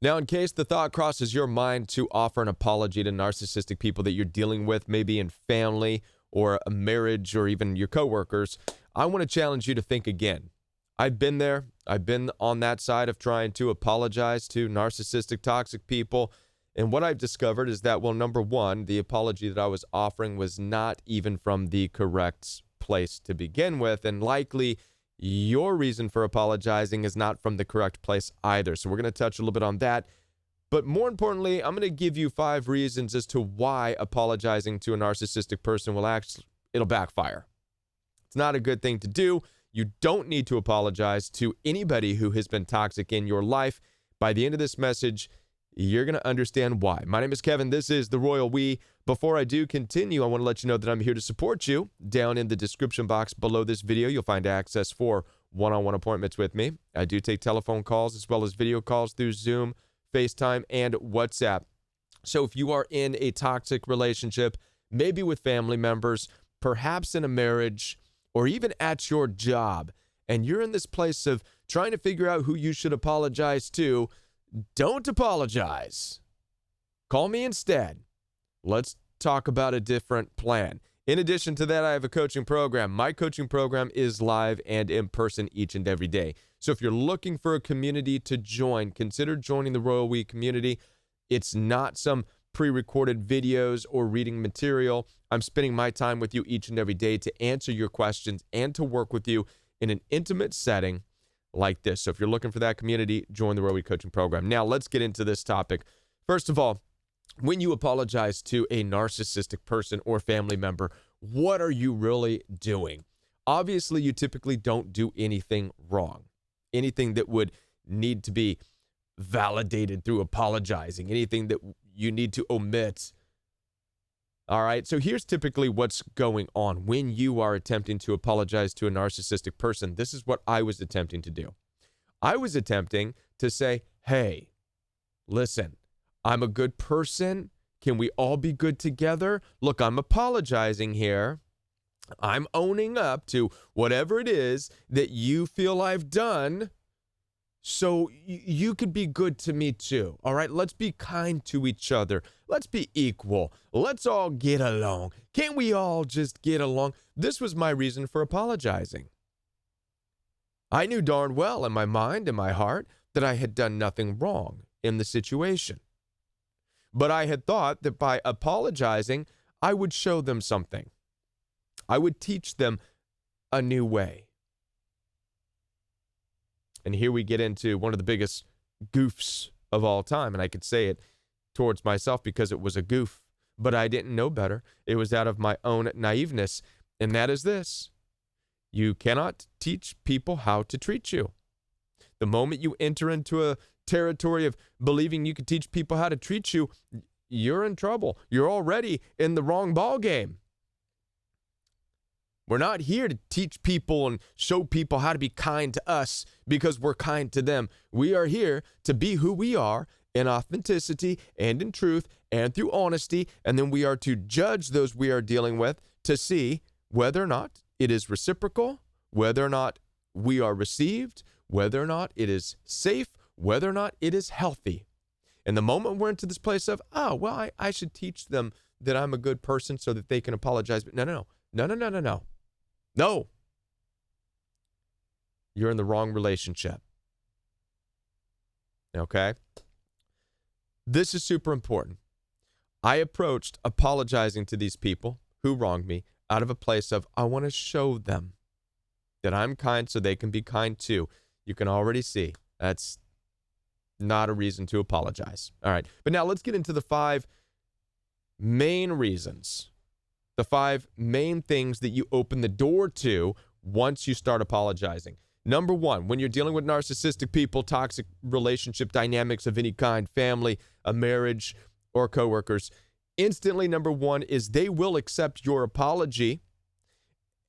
Now, in case the thought crosses your mind to offer an apology to narcissistic people that you're dealing with, maybe in family or a marriage or even your coworkers, I want to challenge you to think again. I've been there. I've been on that side of trying to apologize to narcissistic, toxic people. And what I've discovered is that, well, number one, the apology that I was offering was not even from the correct place to begin with. And likely your reason for apologizing is not from the correct place either. So we're going to touch a little bit on that. But more importantly, I'm going to give you 5 reasons as to why apologizing to a narcissistic person it'll backfire. It's not a good thing to do. You don't need to apologize to anybody who has been toxic in your life. By the end of this message, you're going to understand why. My name is Kevin. This is The Royal We. Before I do continue, I want to let you know that I'm here to support you. Down in the description box below this video, you'll find access for one-on-one appointments with me. I do take telephone calls as well as video calls through Zoom, FaceTime, and WhatsApp. So if you are in a toxic relationship, maybe with family members, perhaps in a marriage, or even at your job, and you're in this place of trying to figure out who you should apologize to, don't apologize. Call me instead. Let's talk about a different plan. In addition to that, I have a coaching program. My coaching program is live and in person each and every day. So if you're looking for a community to join, consider joining the Royal We community. It's not some pre-recorded videos or reading material. I'm spending my time with you each and every day to answer your questions and to work with you in an intimate setting like this. So if you're looking for that community, join the Royal We coaching program. Now, let's get into this topic. First of all, when you apologize to a narcissistic person or family member, what are you really doing? Obviously, you typically don't do anything wrong, anything that would need to be validated through apologizing, anything that you need to omit. All right, so here's typically what's going on when you are attempting to apologize to a narcissistic person. This is what I was attempting to do. I was attempting to say, hey, listen, I'm a good person. Can we all be good together? Look, I'm apologizing here. I'm owning up to whatever it is that you feel I've done, so you could be good to me too. All right, let's be kind to each other. Let's be equal. Let's all get along. Can't we all just get along? This was my reason for apologizing. I knew darn well in my mind and my heart that I had done nothing wrong in the situation. But I had thought that by apologizing, I would show them something. I would teach them a new way. And here we get into one of the biggest goofs of all time. And I could say it towards myself because it was a goof, but I didn't know better. It was out of my own naiveness. And that is this: you cannot teach people how to treat you. The moment you enter into a territory of believing you can teach people how to treat you, you're in trouble. You're already in the wrong ball game. We're not here to teach people and show people how to be kind to us because we're kind to them. We are here to be who we are in authenticity and in truth and through honesty, and then we are to judge those we are dealing with to see whether or not it is reciprocal, whether or not we are received, whether or not it is safe, whether or not it is healthy. And the moment we're into this place of, oh, well, I should teach them that I'm a good person so that they can apologize. But no. No. You're in the wrong relationship. Okay? This is super important. I approached apologizing to these people who wronged me out of a place of, I want to show them that I'm kind so they can be kind too. You can already see that's not a reason to apologize. All right. But now let's get into the 5 main reasons. The 5 main things that you open the door to once you start apologizing. Number 1, when you're dealing with narcissistic people, toxic relationship dynamics of any kind, family, a marriage, or coworkers, instantly number 1 is they will accept your apology,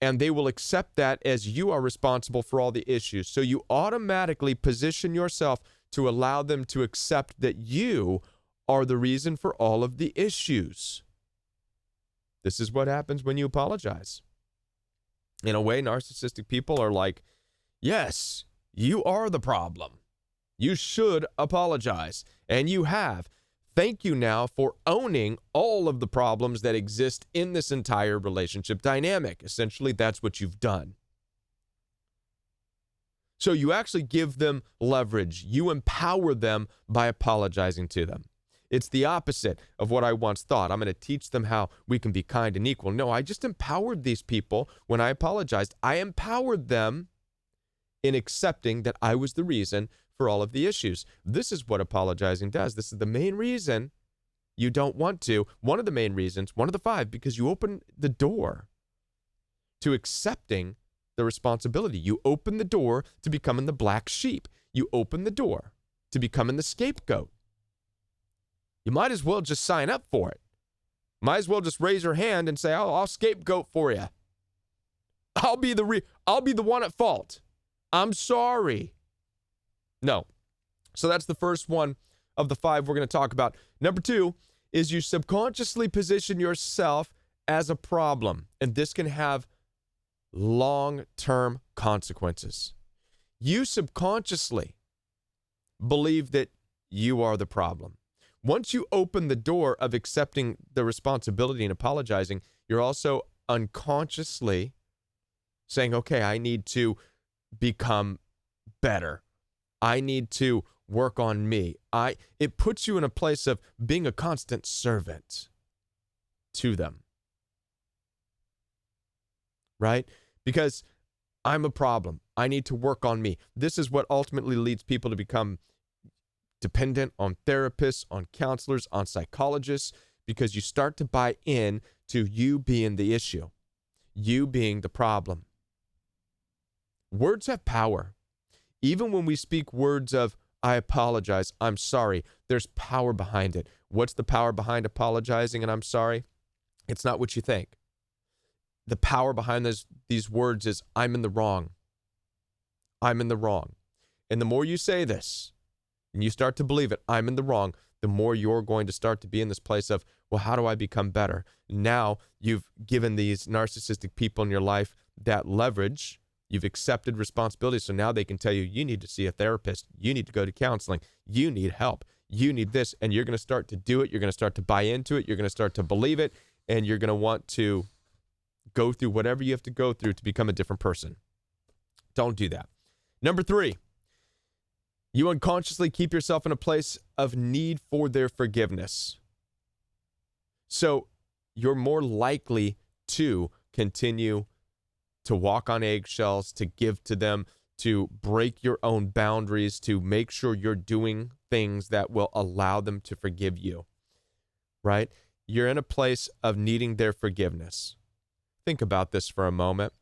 and they will accept that as you are responsible for all the issues. So you automatically position yourself to allow them to accept that you are the reason for all of the issues. This is what happens when you apologize. In a way, narcissistic people are like, yes, you are the problem. You should apologize. And you have. Thank you now for owning all of the problems that exist in this entire relationship dynamic. Essentially, that's what you've done. So you actually give them leverage. You empower them by apologizing to them. It's the opposite of what I once thought. I'm going to teach them how we can be kind and equal. No, I just empowered these people when I apologized. I empowered them in accepting that I was the reason for all of the issues. This is what apologizing does. This is the main reason you don't want to. One of the main reasons, one of the 5, because you open the door to accepting the responsibility. You open the door to becoming the black sheep. You open the door to becoming the scapegoat. You might as well just sign up for it. Might as well just raise your hand and say, "Oh, I'll scapegoat for you. I'll be the one at fault. I'm sorry." No. So that's the first one of the 5 we're going to talk about. Number 2 is you subconsciously position yourself as a problem, and this can have long-term consequences. You subconsciously believe that you are the problem. Once you open the door of accepting the responsibility and apologizing, you're also unconsciously saying, okay, I need to become better. I need to work on me. It puts you in a place of being a constant servant to them. Right? Because I'm a problem. I need to work on me. This is what ultimately leads people to become dependent on therapists, on counselors, on psychologists, because you start to buy in to you being the issue, you being the problem. Words have power. Even when we speak words of, I apologize, I'm sorry, there's power behind it. What's the power behind apologizing and I'm sorry? It's not what you think. The power behind these words is, I'm in the wrong. I'm in the wrong. And the more you say this, and you start to believe it, I'm in the wrong, the more you're going to start to be in this place of, well, how do I become better? Now you've given these narcissistic people in your life that leverage. You've accepted responsibility. So now they can tell you, you need to see a therapist. You need to go to counseling. You need help. You need this. And you're going to start to do it. You're going to start to buy into it. You're going to start to believe it. And you're going to want to go through whatever you have to go through to become a different person. Don't do that. Number 3, you unconsciously keep yourself in a place of need for their forgiveness. So you're more likely to continue to walk on eggshells, to give to them, to break your own boundaries, to make sure you're doing things that will allow them to forgive you, right? You're in a place of needing their forgiveness. Think about this for a moment.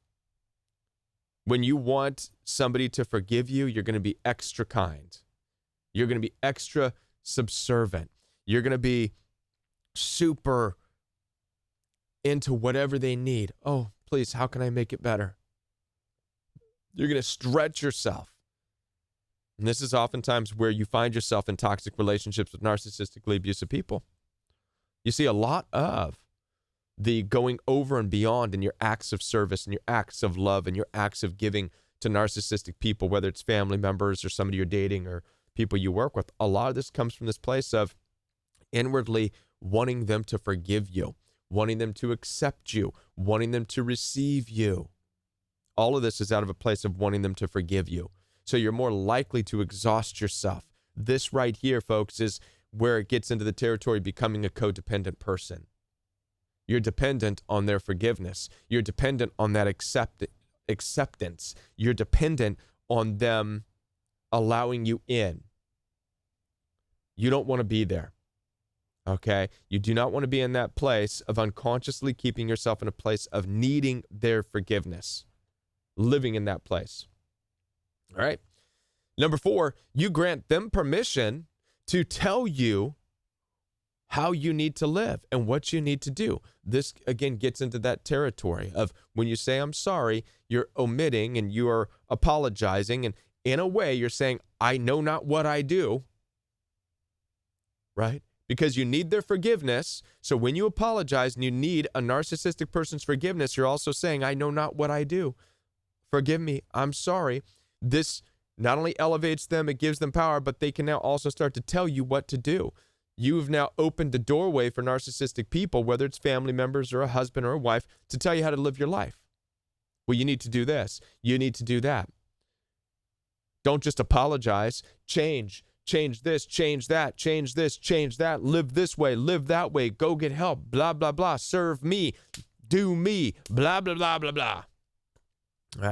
When you want somebody to forgive you, you're going to be extra kind. You're going to be extra subservient. You're going to be super into whatever they need. Oh, please, how can I make it better? You're going to stretch yourself. And this is oftentimes where you find yourself in toxic relationships with narcissistically abusive people. You see a lot of the going over and beyond in your acts of service and your acts of love and your acts of giving to narcissistic people, whether it's family members or somebody you're dating or people you work with. A lot of this comes from this place of inwardly wanting them to forgive you, wanting them to accept you, wanting them to receive you. All of this is out of a place of wanting them to forgive you. So you're more likely to exhaust yourself. This right here, folks, is where it gets into the territory of becoming a codependent person. You're dependent on their forgiveness. You're dependent on that acceptance. You're dependent on them allowing you in. You don't want to be there. Okay? You do not want to be in that place of unconsciously keeping yourself in a place of needing their forgiveness. Living in that place. All right? Number 4, you grant them permission to tell you how you need to live and what you need to do. This, again, gets into that territory of when you say, I'm sorry, you're omitting and you are apologizing. And in a way, you're saying, I know not what I do. Right? Because you need their forgiveness. So when you apologize and you need a narcissistic person's forgiveness, you're also saying, I know not what I do. Forgive me. I'm sorry. This not only elevates them, it gives them power, but they can now also start to tell you what to do. You've now opened the doorway for narcissistic people, whether it's family members or a husband or a wife, to tell you how to live your life. Well, you need to do this. You need to do that. Don't just apologize. Change. Change this, change that, change this, change that. Live this way, live that way. Go get help. Blah, blah, blah. Serve me. Do me. Blah, blah, blah, blah, blah.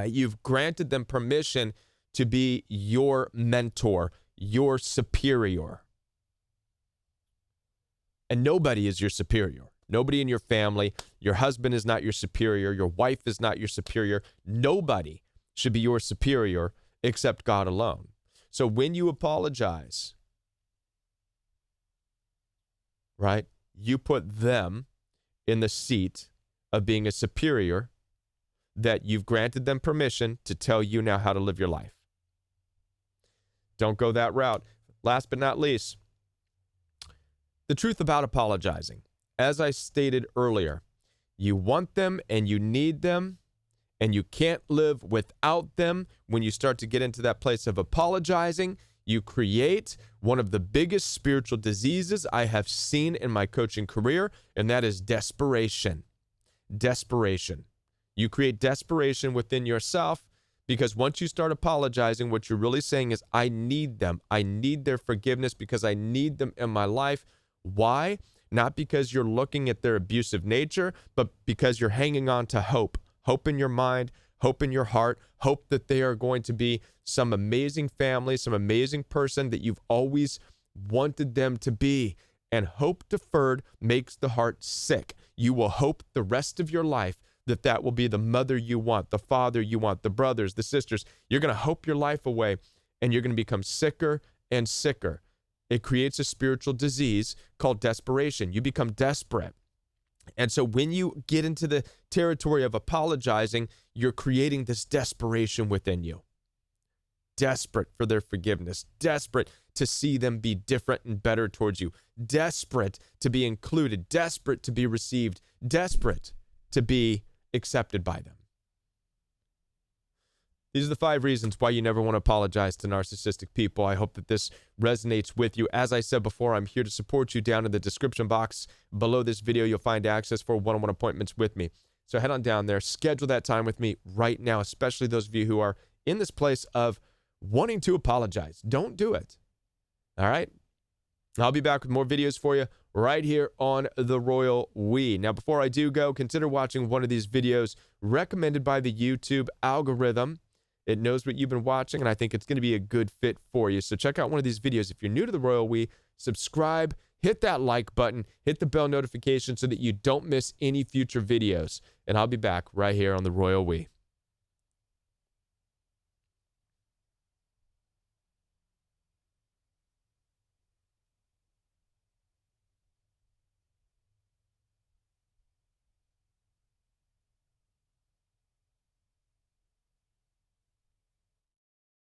You've granted them permission to be your mentor, your superior. And nobody is your superior. Nobody in your family. Your husband is not your superior. Your wife is not your superior. Nobody should be your superior except God alone. So when you apologize, right, you put them in the seat of being a superior that you've granted them permission to tell you now how to live your life. Don't go that route. Last but not least, the truth about apologizing. As I stated earlier, you want them and you need them, and you can't live without them. When you start to get into that place of apologizing, you create one of the biggest spiritual diseases I have seen in my coaching career, and that is desperation. Desperation. You create desperation within yourself because once you start apologizing, what you're really saying is, I need them. I need their forgiveness because I need them in my life. Why? Not because you're looking at their abusive nature, but because you're hanging on to hope. Hope in your mind, hope in your heart, hope that they are going to be some amazing family, some amazing person that you've always wanted them to be. And hope deferred makes the heart sick. You will hope the rest of your life that that will be the mother you want, the father you want, the brothers, the sisters. You're going to hope your life away, and you're going to become sicker and sicker. It creates a spiritual disease called desperation. You become desperate. And so when you get into the territory of apologizing, you're creating this desperation within you. Desperate for their forgiveness. Desperate to see them be different and better towards you. Desperate to be included. Desperate to be received. Desperate to be accepted by them. These are the 5 reasons why you never want to apologize to narcissistic people. I hope that this resonates with you. As I said before, I'm here to support you. Down in the description box below this video, you'll find access for one-on-one appointments with me. So head on down there, schedule that time with me right now, especially those of you who are in this place of wanting to apologize. Don't do it. All right? I'll be back with more videos for you right here on The Royal We. Now, before I do go, consider watching one of these videos recommended by the YouTube algorithm. It knows what you've been watching, and I think it's going to be a good fit for you. So check out one of these videos. If you're new to The Royal We, subscribe, hit that like button, hit the bell notification so that you don't miss any future videos. And I'll be back right here on The Royal We.